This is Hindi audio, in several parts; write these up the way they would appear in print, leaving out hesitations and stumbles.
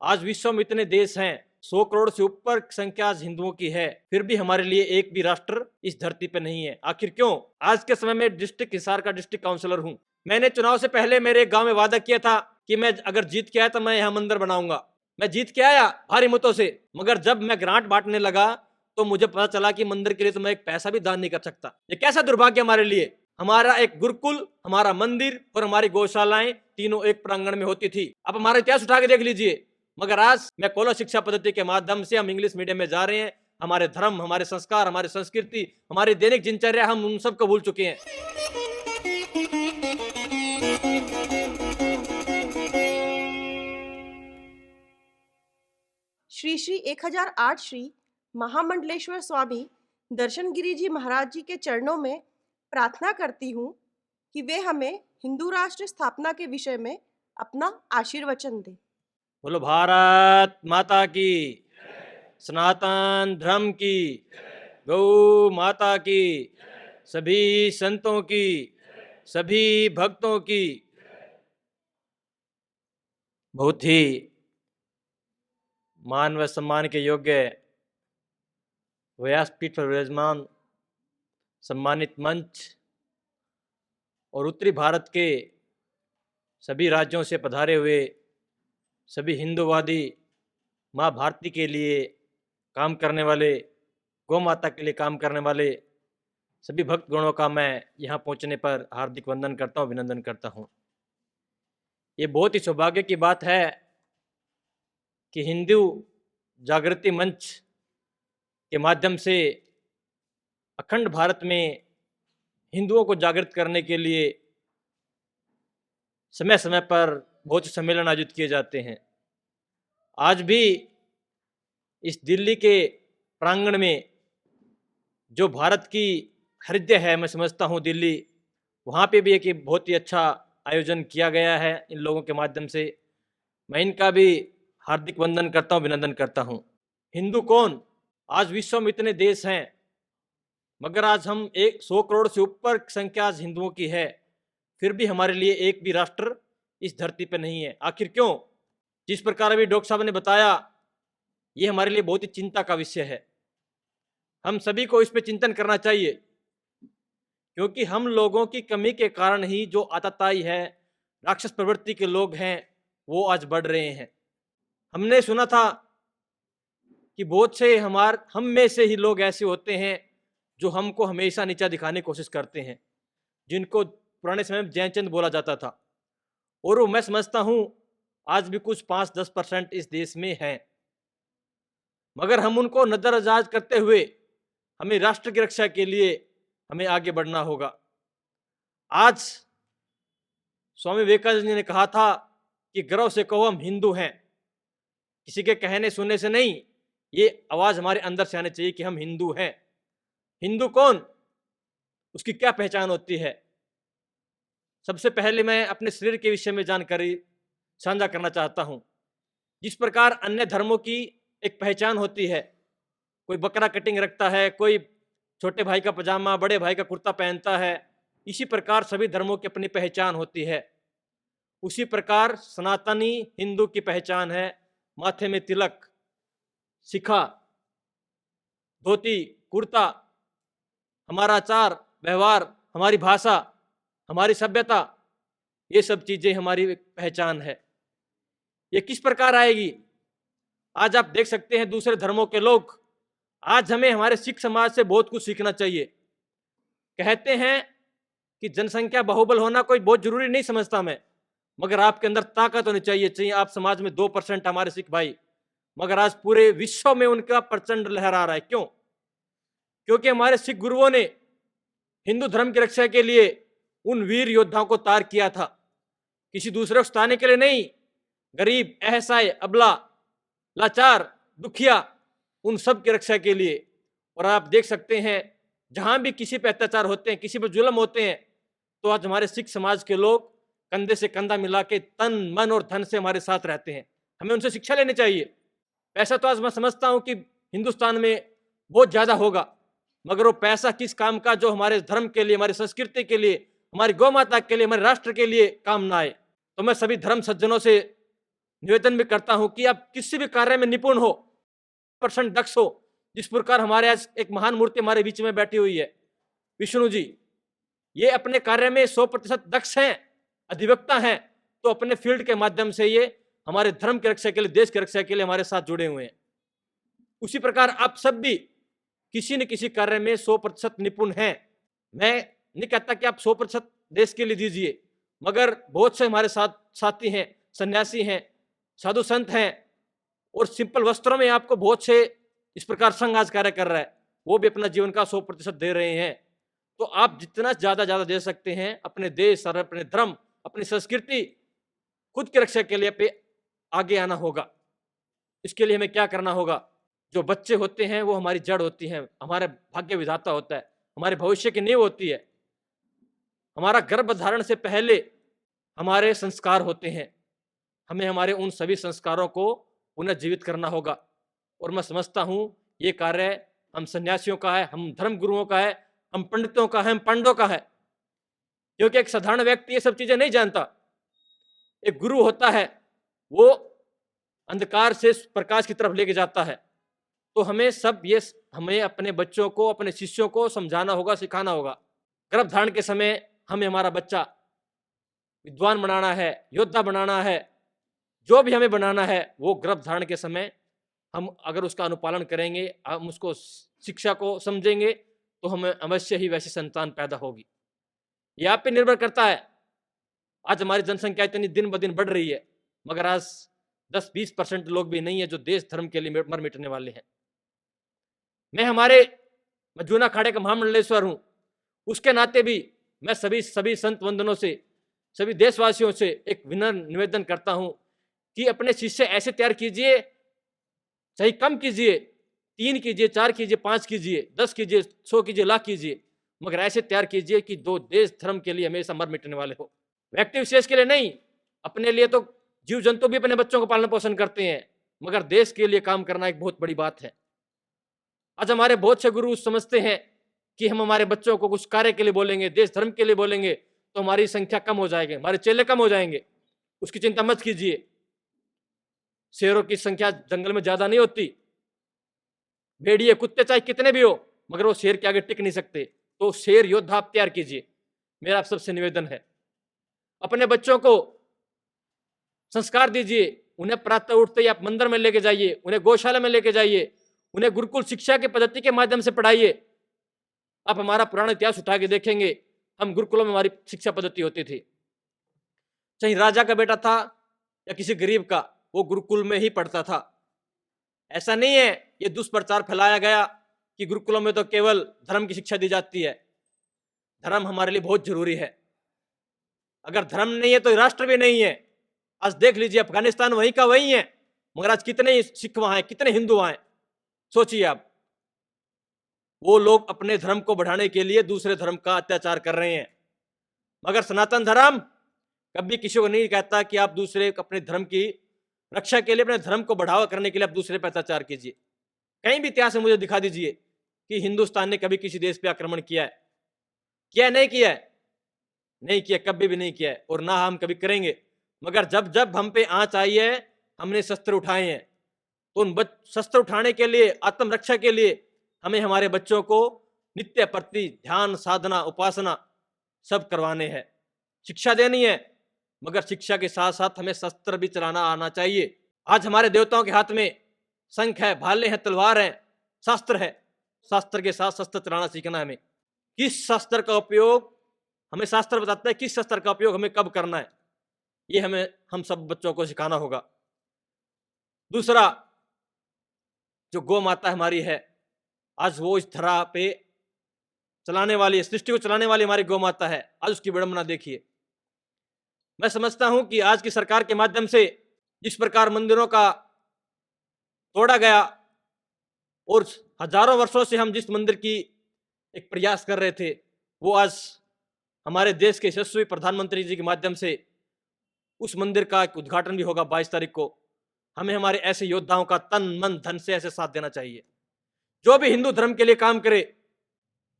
आज विश्व में इतने देश हैं, 100 करोड़ से ऊपर संख्या आज हिंदुओं की है, फिर भी हमारे लिए एक भी राष्ट्र इस धरती पे नहीं है। आखिर क्यों? आज के समय में डिस्ट्रिक्ट हिसार का डिस्ट्रिक्ट काउंसलर हूँ। मैंने चुनाव से पहले मेरे गांव में वादा किया था कि मैं अगर जीत के आया तो मैं यहाँ मंदिर बनाऊंगा। मैं जीत के आया भारी मतों से, मगर जब मैं ग्रांट बांटने लगा तो मुझे पता चला कि मंदिर के लिए तो मैं एक पैसा भी दान नहीं कर सकता। ये कैसा दुर्भाग्य हमारे लिए। हमारा एक गुरुकुल, हमारा मंदिर और हमारी गौशालाएं तीनों एक प्रांगण में होती थी। अब हमारा इतिहास उठा के देख लीजिए। मगर आज मैं कॉलेज शिक्षा पद्धति के माध्यम से हम इंग्लिश मीडियम में जा रहे हैं। हमारे धर्म, हमारे संस्कार, हमारी संस्कृति, हमारी दैनिक दिनचर्या, हम उन सबको भूल चुके हैं। श्री श्री 1008 श्री महामंडलेश्वर स्वामी दर्शनगिरी जी महाराज जी के चरणों में प्रार्थना करती हूँ कि वे हमें हिंदू राष्ट्र स्थापना के विषय में अपना आशीर्वचन दें। बोलो भारत माता की, सनातन धर्म की, गौ माता की, सभी संतों की, सभी भक्तों की। बहुत ही मान व सम्मान के योग्य व्यासपीठ पर विराजमान सम्मानित मंच और उत्तरी भारत के सभी राज्यों से पधारे हुए सभी हिंदूवादी, माँ भारती के लिए काम करने वाले, गौ माता के लिए काम करने वाले सभी भक्त गणों का मैं यहाँ पहुँचने पर हार्दिक वंदन करता हूँ, अभिनंदन करता हूँ। ये बहुत ही सौभाग्य की बात है कि हिंदू जागृति मंच के माध्यम से अखंड भारत में हिंदुओं को जागृत करने के लिए समय समय पर बहुत से सम्मेलन आयोजित किए जाते हैं। आज भी इस दिल्ली के प्रांगण में, जो भारत की हृदय है, मैं समझता हूँ दिल्ली, वहाँ पे भी एक बहुत ही अच्छा आयोजन किया गया है इन लोगों के माध्यम से। मैं इनका भी हार्दिक वंदन करता हूँ, अभिनंदन करता हूँ। हिंदू कौन? आज विश्व में इतने देश हैं, मगर आज हम 100 करोड़ से ऊपर संख्या आज हिंदुओं की है, फिर भी हमारे लिए एक भी राष्ट्र इस धरती पर नहीं है। आखिर क्यों? जिस प्रकार अभी डॉक्टर साहब ने बताया, ये हमारे लिए बहुत ही चिंता का विषय है। हम सभी को इस पर चिंतन करना चाहिए, क्योंकि हम लोगों की कमी के कारण ही जो आतताई है, राक्षस प्रवृत्ति के लोग हैं, वो आज बढ़ रहे हैं। हमने सुना था कि बहुत से हम में से ही लोग ऐसे होते हैं जो हमको हमेशा नीचा दिखाने की कोशिश करते हैं, जिनको पुराने समय में जैनचंद बोला जाता था। और वो मैं समझता हूँ आज भी कुछ 5-10% इस देश में हैं, मगर हम उनको नजरअंदाज करते हुए हमें राष्ट्र की रक्षा के लिए हमें आगे बढ़ना होगा। आज स्वामी विवेकानंद जी ने कहा था कि गर्व से कहो हम हिंदू हैं। किसी के कहने सुनने से नहीं, ये आवाज हमारे अंदर से आनी चाहिए कि हम हिंदू हैं। हिंदू कौन? उसकी क्या पहचान होती है? सबसे पहले मैं अपने शरीर के विषय में जानकारी साझा करना चाहता हूं। जिस प्रकार अन्य धर्मों की एक पहचान होती है, कोई बकरा कटिंग रखता है, कोई छोटे भाई का पजामा, बड़े भाई का कुर्ता पहनता है, इसी प्रकार सभी धर्मों की अपनी पहचान होती है। उसी प्रकार सनातनी हिंदू की पहचान है माथे में तिलक, शिखा, धोती, कुर्ता, हमारा आचार व्यवहार, हमारी भाषा, हमारी सभ्यता, ये सब चीजें हमारी पहचान है। ये किस प्रकार आएगी? आज आप देख सकते हैं दूसरे धर्मों के लोग, आज हमें हमारे सिख समाज से बहुत कुछ सीखना चाहिए। कहते हैं कि जनसंख्या बाहुबल होना कोई बहुत जरूरी नहीं समझता मैं, मगर आपके अंदर ताकत होनी चाहिए। आप समाज में 2% हमारे सिख भाई, मगर आज पूरे विश्व में उनका प्रचंड लहरा रहा है। क्यों? क्योंकि हमारे सिख गुरुओं ने हिंदू धर्म की रक्षा के लिए उन वीर योद्धाओं को तैयार किया था, किसी दूसरे को सताने के लिए नहीं। गरीब, असहाय, अबला, लाचार, दुखिया, उन सब की रक्षा के लिए। और आप देख सकते हैं जहां भी किसी पे अत्याचार होते हैं, किसी पे जुल्म होते हैं, तो आज हमारे सिख समाज के लोग कंधे से कंधा मिला के तन मन और धन से हमारे साथ रहते हैं। हमें उनसे शिक्षा लेनी चाहिए। पैसा तो आज मैं समझता हूं कि हिंदुस्तान में बहुत ज्यादा होगा, मगर वो पैसा किस काम का जो हमारे धर्म के लिए, हमारी संस्कृति के लिए, हमारी गौ माता के लिए, हमारे राष्ट्र के लिए काम ना आए। तो मैं सभी धर्म सज्जनों से निवेदन भी करता हूं कि आप किसी भी कार्य में निपुण हो, % दक्ष हो। जिस प्रकार हमारे आज एक महान मूर्ति हमारे बीच में बैठी हुई है, विष्णु जी, ये अपने कार्य में 100% दक्ष हैं, अधिवक्ता हैं, तो अपने फील्ड के माध्यम से ये हमारे धर्म की रक्षा के लिए, देश की रक्षा के लिए हमारे साथ जुड़े हुए हैं। उसी प्रकार आप सब भी किसी न किसी कार्य में 100% निपुण हैं। मैं नहीं कहता कि आप 100% देश के लिए दीजिए, मगर बहुत से हमारे साथ साथी हैं, सन्यासी हैं, साधु संत हैं, और सिंपल वस्त्रों में आपको बहुत से इस प्रकार संघ आज कार्य कर रहा है, वो भी अपना जीवन का 100% दे रहे हैं। तो आप जितना ज्यादा दे सकते हैं अपने देश और अपने धर्म, अपनी संस्कृति, खुद की रक्षा के लिए पे आगे आना होगा। इसके लिए हमें क्या करना होगा? जो बच्चे होते हैं वो हमारी जड़ होती हैं, हमारे भाग्य विधाता होता है, हमारे भविष्य की नींव होती है। हमारा गर्भ धारण से पहले हमारे संस्कार होते हैं, हमें हमारे उन सभी संस्कारों को पुनर्जीवित करना होगा। और मैं समझता हूं ये कार्य हम सन्यासियों का है, हम धर्म गुरुओं का है, हम पंडितों का है, हम पंडों का है, क्योंकि एक साधारण व्यक्ति ये सब चीजें नहीं जानता। एक गुरु होता है, वो अंधकार से प्रकाश की तरफ लेके जाता है। तो हमें अपने बच्चों को, अपने शिष्यों को समझाना होगा, सिखाना होगा। गर्भ धारण के समय हमें हमारा बच्चा विद्वान बनाना है, योद्धा बनाना है, जो भी हमें बनाना है वो गर्भ धारण के समय हम अगर उसका अनुपालन करेंगे, हम उसको शिक्षा को समझेंगे, तो हमें अवश्य ही वैसी संतान पैदा होगी। यह आप पे निर्भर करता है। आज हमारी जनसंख्या इतनी दिन ब दिन बढ़ रही है, मगर आज 10-20% लोग भी नहीं है जो देश धर्म के लिए मर मिटने वाले हैं। मैं जूना अखाड़े का महामंडलेश्वर हूं, उसके नाते भी मैं सभी संत वंदनों से, सभी देशवासियों से एक विनम्र निवेदन करता हूं कि अपने शिष्य ऐसे तैयार कीजिए, चाहे कम कीजिए, 3 कीजिए, 4 कीजिए, 5 कीजिए, 10 कीजिए, 100 कीजिए, लाख कीजिए, मगर ऐसे तैयार कीजिए कि दो देश धर्म के लिए हमेशा मर मिटने वाले हो। व्यक्ति विशेष के लिए नहीं, अपने लिए तो जीव जंतु भी अपने बच्चों को पालन पोषण करते हैं, मगर देश के लिए काम करना एक बहुत बड़ी बात है। आज हमारे बहुत से गुरु समझते हैं कि हम हमारे बच्चों को कुछ कार्य के लिए बोलेंगे, देश धर्म के लिए बोलेंगे, तो हमारी संख्या कम हो जाएगी, हमारे चेले कम हो जाएंगे। उसकी चिंता मत कीजिए। शेरों की संख्या जंगल में ज्यादा नहीं होती, भेड़िए कुत्ते चाहे कितने भी हो, मगर वो शेर के आगे टिक नहीं सकते। तो शेर योद्धा आप तैयार कीजिए, मेरा आप सबसे निवेदन है। अपने बच्चों को संस्कार दीजिए, उन्हें प्रातः उठते ही आप मंदिर में लेके जाइए, उन्हें गौशाला में लेके जाइए, उन्हें गुरुकुल शिक्षा की पद्धति के माध्यम से पढ़ाइए। आप हमारा पुराना इतिहास उठा के देखेंगे, हम गुरुकुलों में हमारी शिक्षा पद्धति होती थी। चाहे राजा का बेटा था या किसी गरीब का, वो गुरुकुल में ही पढ़ता था। ऐसा नहीं है ये दुष्प्रचार फैलाया गया कि गुरुकुलों में तो केवल धर्म की शिक्षा दी जाती है। धर्म हमारे लिए बहुत जरूरी है। अगर धर्म नहीं है तो राष्ट्र भी नहीं है। आज देख लीजिए, अफगानिस्तान वहीं का वहीं है, मगर आज कितने सिख वहां हैं, कितने हिंदू वहां हैं। सोचिए आप, वो लोग अपने धर्म को बढ़ाने के लिए दूसरे धर्म का अत्याचार कर रहे हैं। मगर सनातन धर्म कभी किसी को नहीं कहता कि आप दूसरे अपने धर्म की रक्षा के लिए, अपने धर्म को बढ़ावा करने के लिए आप दूसरे पर अत्याचार कीजिए। कहीं भी इतिहास में मुझे दिखा दीजिए कि हिंदुस्तान ने कभी किसी देश पे आक्रमण किया है? किया नहीं किया है? नहीं किया, कभी भी नहीं किया है, और ना हम कभी करेंगे। मगर जब जब हम पे आंच आई है, हमने शस्त्र उठाए हैं। तो उन शस्त्र उठाने के लिए, आत्मरक्षा के लिए हमें हमारे बच्चों को नित्य प्रति ध्यान, साधना, उपासना सब करवाने हैं। शिक्षा देनी है, मगर शिक्षा के साथ साथ हमें शस्त्र भी चलाना आना चाहिए। आज हमारे देवताओं के हाथ में शंख है, भाले हैं, तलवार है, शास्त्र है। शास्त्र के साथ शस्त्र चलाना सीखना है हमें। किस शस्त्र का उपयोग, हमें शास्त्र बताता है किस शस्त्र का उपयोग हमें कब करना है, ये हम सब बच्चों को सिखाना होगा। दूसरा, जो गौ माता हमारी है, आज वो इस धरा पे चलाने वाली, सृष्टि को चलाने वाली हमारी गौ माता है। आज उसकी विडंबना देखिए। मैं समझता हूं कि आज की सरकार के माध्यम से जिस प्रकार मंदिरों का तोड़ा गया, और हजारों वर्षों से हम जिस मंदिर की एक प्रयास कर रहे थे, वो आज हमारे देश के यशस्वी प्रधानमंत्री जी के माध्यम से उस मंदिर का एक उद्घाटन भी होगा 22 तारीख को। हमें हमारे ऐसे योद्धाओं का तन मन धन से ऐसे साथ देना चाहिए। जो भी हिंदू धर्म के लिए काम करे,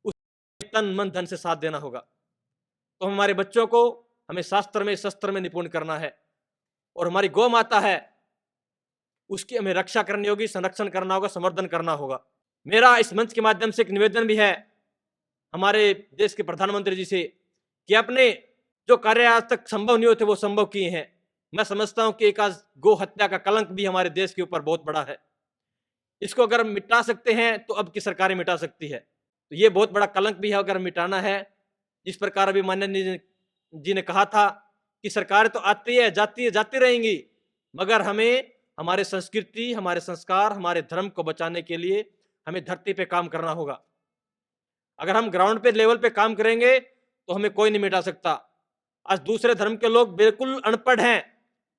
उस तन मन धन से साथ देना होगा। तो हमारे बच्चों को हमें शास्त्र में, शस्त्र में निपुण करना है। और हमारी गौ माता है, उसकी हमें रक्षा करनी होगी, संरक्षण करना होगा, संवर्धन करना होगा। मेरा इस मंच के माध्यम से एक निवेदन भी है हमारे देश के प्रधानमंत्री जी से कि अपने जो कार्य आज तक संभव नहीं होते वो संभव किए हैं। मैं समझता हूं कि एक आज गो हत्या का कलंक भी हमारे देश के ऊपर बहुत बड़ा है। इसको अगर मिटा सकते हैं तो अब की सरकारें मिटा सकती है। तो ये बहुत बड़ा कलंक भी है, अगर मिटाना है। जिस प्रकार अभी माननीय जी ने कहा था कि सरकारें तो आती है जाती रहेंगी, मगर हमें हमारे संस्कृति, हमारे संस्कार, हमारे धर्म को बचाने के लिए हमें धरती पे काम करना होगा। अगर हम ग्राउंड पे लेवल पे काम करेंगे तो हमें कोई नहीं मिटा सकता। आज दूसरे धर्म के लोग बिल्कुल अनपढ़ हैं।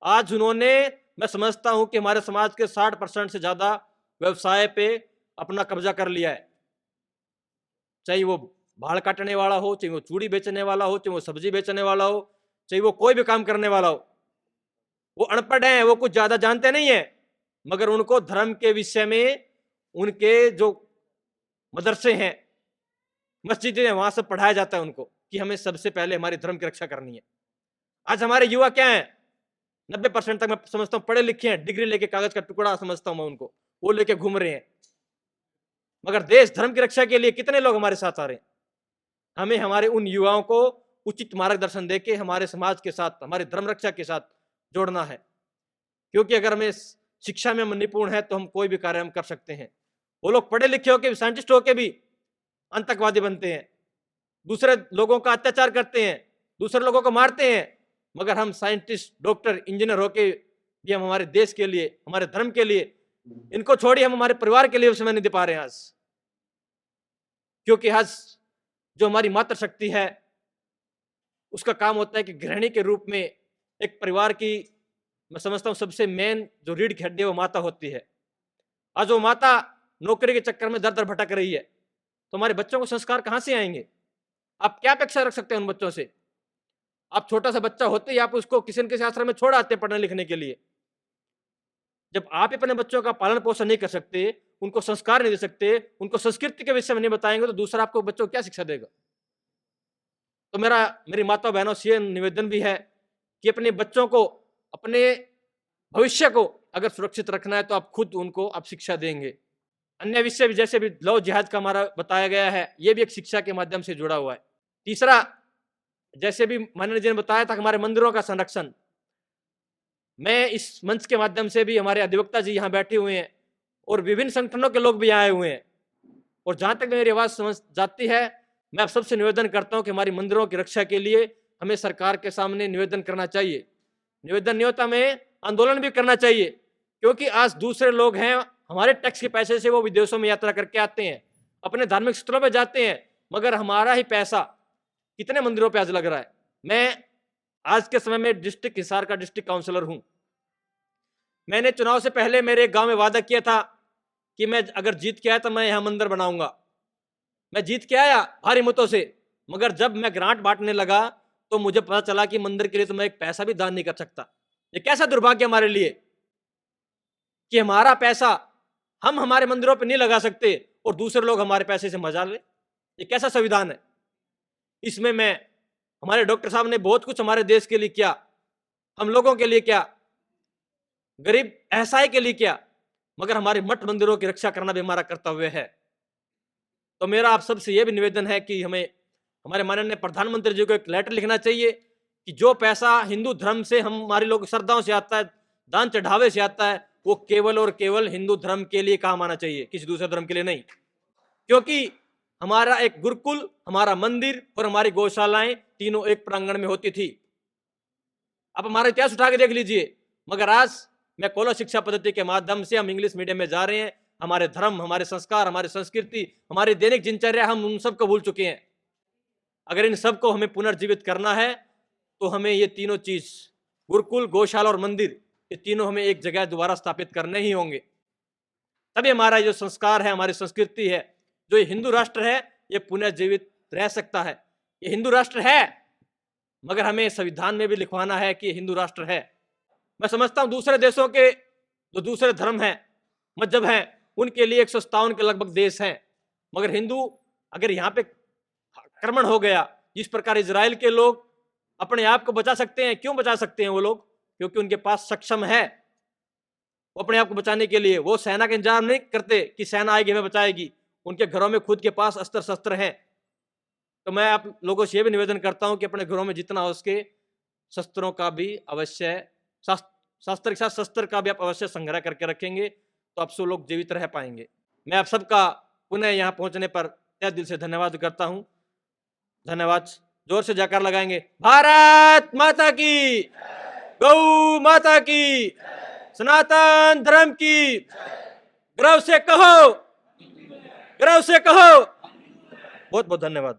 आज उन्होंने, मैं समझता हूं कि हमारे समाज के 60% से ज्यादा व्यवसाय पे अपना कब्जा कर लिया है। चाहे वो बाल काटने वाला हो, चाहे वो चूड़ी बेचने वाला हो, चाहे वो सब्जी बेचने वाला हो, चाहे वो कोई भी काम करने वाला हो। वो अनपढ़ हैं, वो कुछ ज्यादा जानते नहीं है, मगर उनको धर्म के विषय में उनके जो मदरसे हैं, मस्जिदें हैं, वहां से पढ़ाया जाता है उनको कि हमें सबसे पहले हमारे धर्म की रक्षा करनी है। आज हमारे युवा क्या है, 90% तक मैं समझता हूँ पढ़े लिखे हैं, डिग्री लेके कागज का टुकड़ा समझता हूं मैं उनको, वो लेके घूम रहे हैं। मगर देश धर्म की रक्षा के लिए कितने लोग हमारे साथ आ रहे हैं? हमें हमारे उन युवाओं को उचित मार्गदर्शन देके हमारे समाज के साथ, हमारे धर्म रक्षा के साथ जोड़ना है। क्योंकि अगर हमें शिक्षा में हम निपुण है तो हम कोई भी कार्य हम कर सकते हैं। वो लोग पढ़े लिखे होके भी, साइंटिस्ट होके भी आतंकवादी बनते हैं, दूसरे लोगों का अत्याचार करते हैं, दूसरे लोगों को मारते हैं। मगर हम साइंटिस्ट, डॉक्टर, इंजीनियर होके भी हम हमारे देश के लिए, हमारे धर्म के लिए, इनको छोड़िए हम हमारे परिवार के लिए समय नहीं दे पा रहे हैं आज। क्योंकि आज जो हमारी मातृशक्ति है उसका काम होता है कि गृहिणी के रूप में एक परिवार की, मैं समझता हूं सबसे मेन जो रीढ़ की हड्डी है वो माता होती है। आज वो माता नौकरी के चक्कर में दर दर भटक रही है, तो हमारे बच्चों को संस्कार कहां से आएंगे? आप क्या अपेक्षा रख सकते हैं उन बच्चों से? आप छोटा सा बच्चा होते ही आप उसको किसी न किसी आश्रम में छोड़ आते हैं पढ़ने लिखने के लिए। जब आप अपने बच्चों का पालन पोषण नहीं कर सकते, उनको संस्कार नहीं दे सकते, उनको संस्कृति के विषय में नहीं बताएंगे, तो दूसरा आपको बच्चों को क्या शिक्षा देगा? तो मेरी माता बहनों से ये निवेदन भी है कि अपने बच्चों को, अपने भविष्य को अगर सुरक्षित रखना है तो आप खुद उनको आप शिक्षा देंगे। अन्य विषय भी, जैसे भी लव जिहाद का हमारा बताया गया है, ये भी एक शिक्षा के माध्यम से जुड़ा हुआ है। तीसरा, जैसे भी माननीय जी ने बताया था, हमारे मंदिरों का संरक्षण। मैं इस मंच के माध्यम से भी, हमारे अधिवक्ता जी यहाँ बैठे हुए हैं और विभिन्न संगठनों के लोग भी आए हुए हैं, और जहां तक मेरी आवाज समझ जाती है, मैं आप सबसे निवेदन करता हूं कि हमारी मंदिरों की रक्षा के लिए हमें सरकार के सामने निवेदन करना चाहिए। निवेदन नहीं होता, हमें आंदोलन भी करना चाहिए। क्योंकि आज दूसरे लोग हैं, हमारे टैक्स के पैसे से वो विदेशों में यात्रा करके आते हैं, अपने धार्मिक स्थलों पर जाते हैं, मगर हमारा ही पैसा कितने मंदिरों पर आज लग रहा है। मैं आज के समय में डिस्ट्रिक्ट हिसार का डिस्ट्रिक्ट काउंसलर हूं। मैंने चुनाव से पहले मेरे गांव में वादा किया था कि मैं अगर जीत के आया तो मैं यहां मंदिर बनाऊंगा। मैं जीत के आया भारी मतों से, मगर जब मैं ग्रांट बांटने लगा तो मुझे पता चला कि मंदिर के लिए तो मैं एक पैसा भी दान नहीं कर सकता। ये कैसा दुर्भाग्य हमारे लिए कि हमारा पैसा हम हमारे मंदिरों पर नहीं लगा सकते और दूसरे लोग हमारे पैसे से मजा ले। ये कैसा संविधान है? इसमें हमारे डॉक्टर साहब ने बहुत कुछ हमारे देश के लिए किया, हम लोगों के लिए क्या, गरीब असहाय के लिए क्या, मगर हमारे मठ मंदिरों की रक्षा करना भी हमारा कर्तव्य है। तो मेरा आप सबसे यह भी निवेदन है कि हमें हमारे माननीय प्रधानमंत्री जी को एक लेटर लिखना चाहिए कि जो पैसा हिंदू धर्म से हमारे लोग श्रद्धाओं से आता है, दान चढ़ावे से आता है, वो केवल और केवल हिंदू धर्म के लिए काम आना चाहिए, किसी दूसरे धर्म के लिए नहीं। क्योंकि हमारा एक गुरुकुल, हमारा मंदिर और हमारी गौशालाएं तीनों एक प्रांगण में होती थी। आप हमारा इतिहास उठा के देख लीजिए, मगर आज मैं कॉलेज शिक्षा पद्धति के माध्यम से हम इंग्लिश मीडियम में जा रहे हैं। हमारे धर्म, हमारे संस्कार, हमारी संस्कृति, हमारी दैनिक दिनचर्या, हम उन सबको भूल चुके हैं। अगर इन सबको हमें पुनर्जीवित करना है तो हमें ये तीनों चीज, गुरुकुल, गौशाला और मंदिर, ये तीनों हमें एक जगह दोबारा स्थापित करने ही होंगे। तभी हमारा जो संस्कार है, हमारी संस्कृति है, जो ये हिंदू राष्ट्र है, ये पुनर्जीवित रह सकता है। ये हिंदू राष्ट्र है, मगर हमें संविधान में भी लिखवाना है कि हिंदू राष्ट्र है। मैं समझता हूं दूसरे देशों के जो दूसरे धर्म हैं, मजहब हैं, उनके लिए 157 के लगभग देश हैं, मगर हिंदू अगर यहाँ पे आक्रमण हो गया, जिस प्रकार इजराइल के लोग अपने आप को बचा सकते हैं, क्यों बचा सकते हैं वो लोग? क्योंकि उनके पास सक्षम है वो अपने आप को बचाने के लिए वो सेना का इंतजार नहीं करते कि सेना आएगी हमें बचाएगी, उनके घरों में खुद के पास अस्त्र शस्त्र हैं। तो मैं आप लोगों से ये भी निवेदन करता हूं कि अपने घरों में जितना हो सके शस्त्रों का भी अवश्य, शस्त्र के साथ शस्त्र का भी आप अवश्य संग्रह करके रखेंगे तो आप सब लोग जीवित रह पाएंगे। मैं आप सबका पुनः यहाँ पहुंचने पर तहे दिल से धन्यवाद करता हूं। धन्यवाद। जोर से जयकार लगाएंगे। भारत माता की, गौ माता की, सनातन धर्म की। गर्व से कहो, गर्व से कहो। बहुत बहुत धन्यवाद।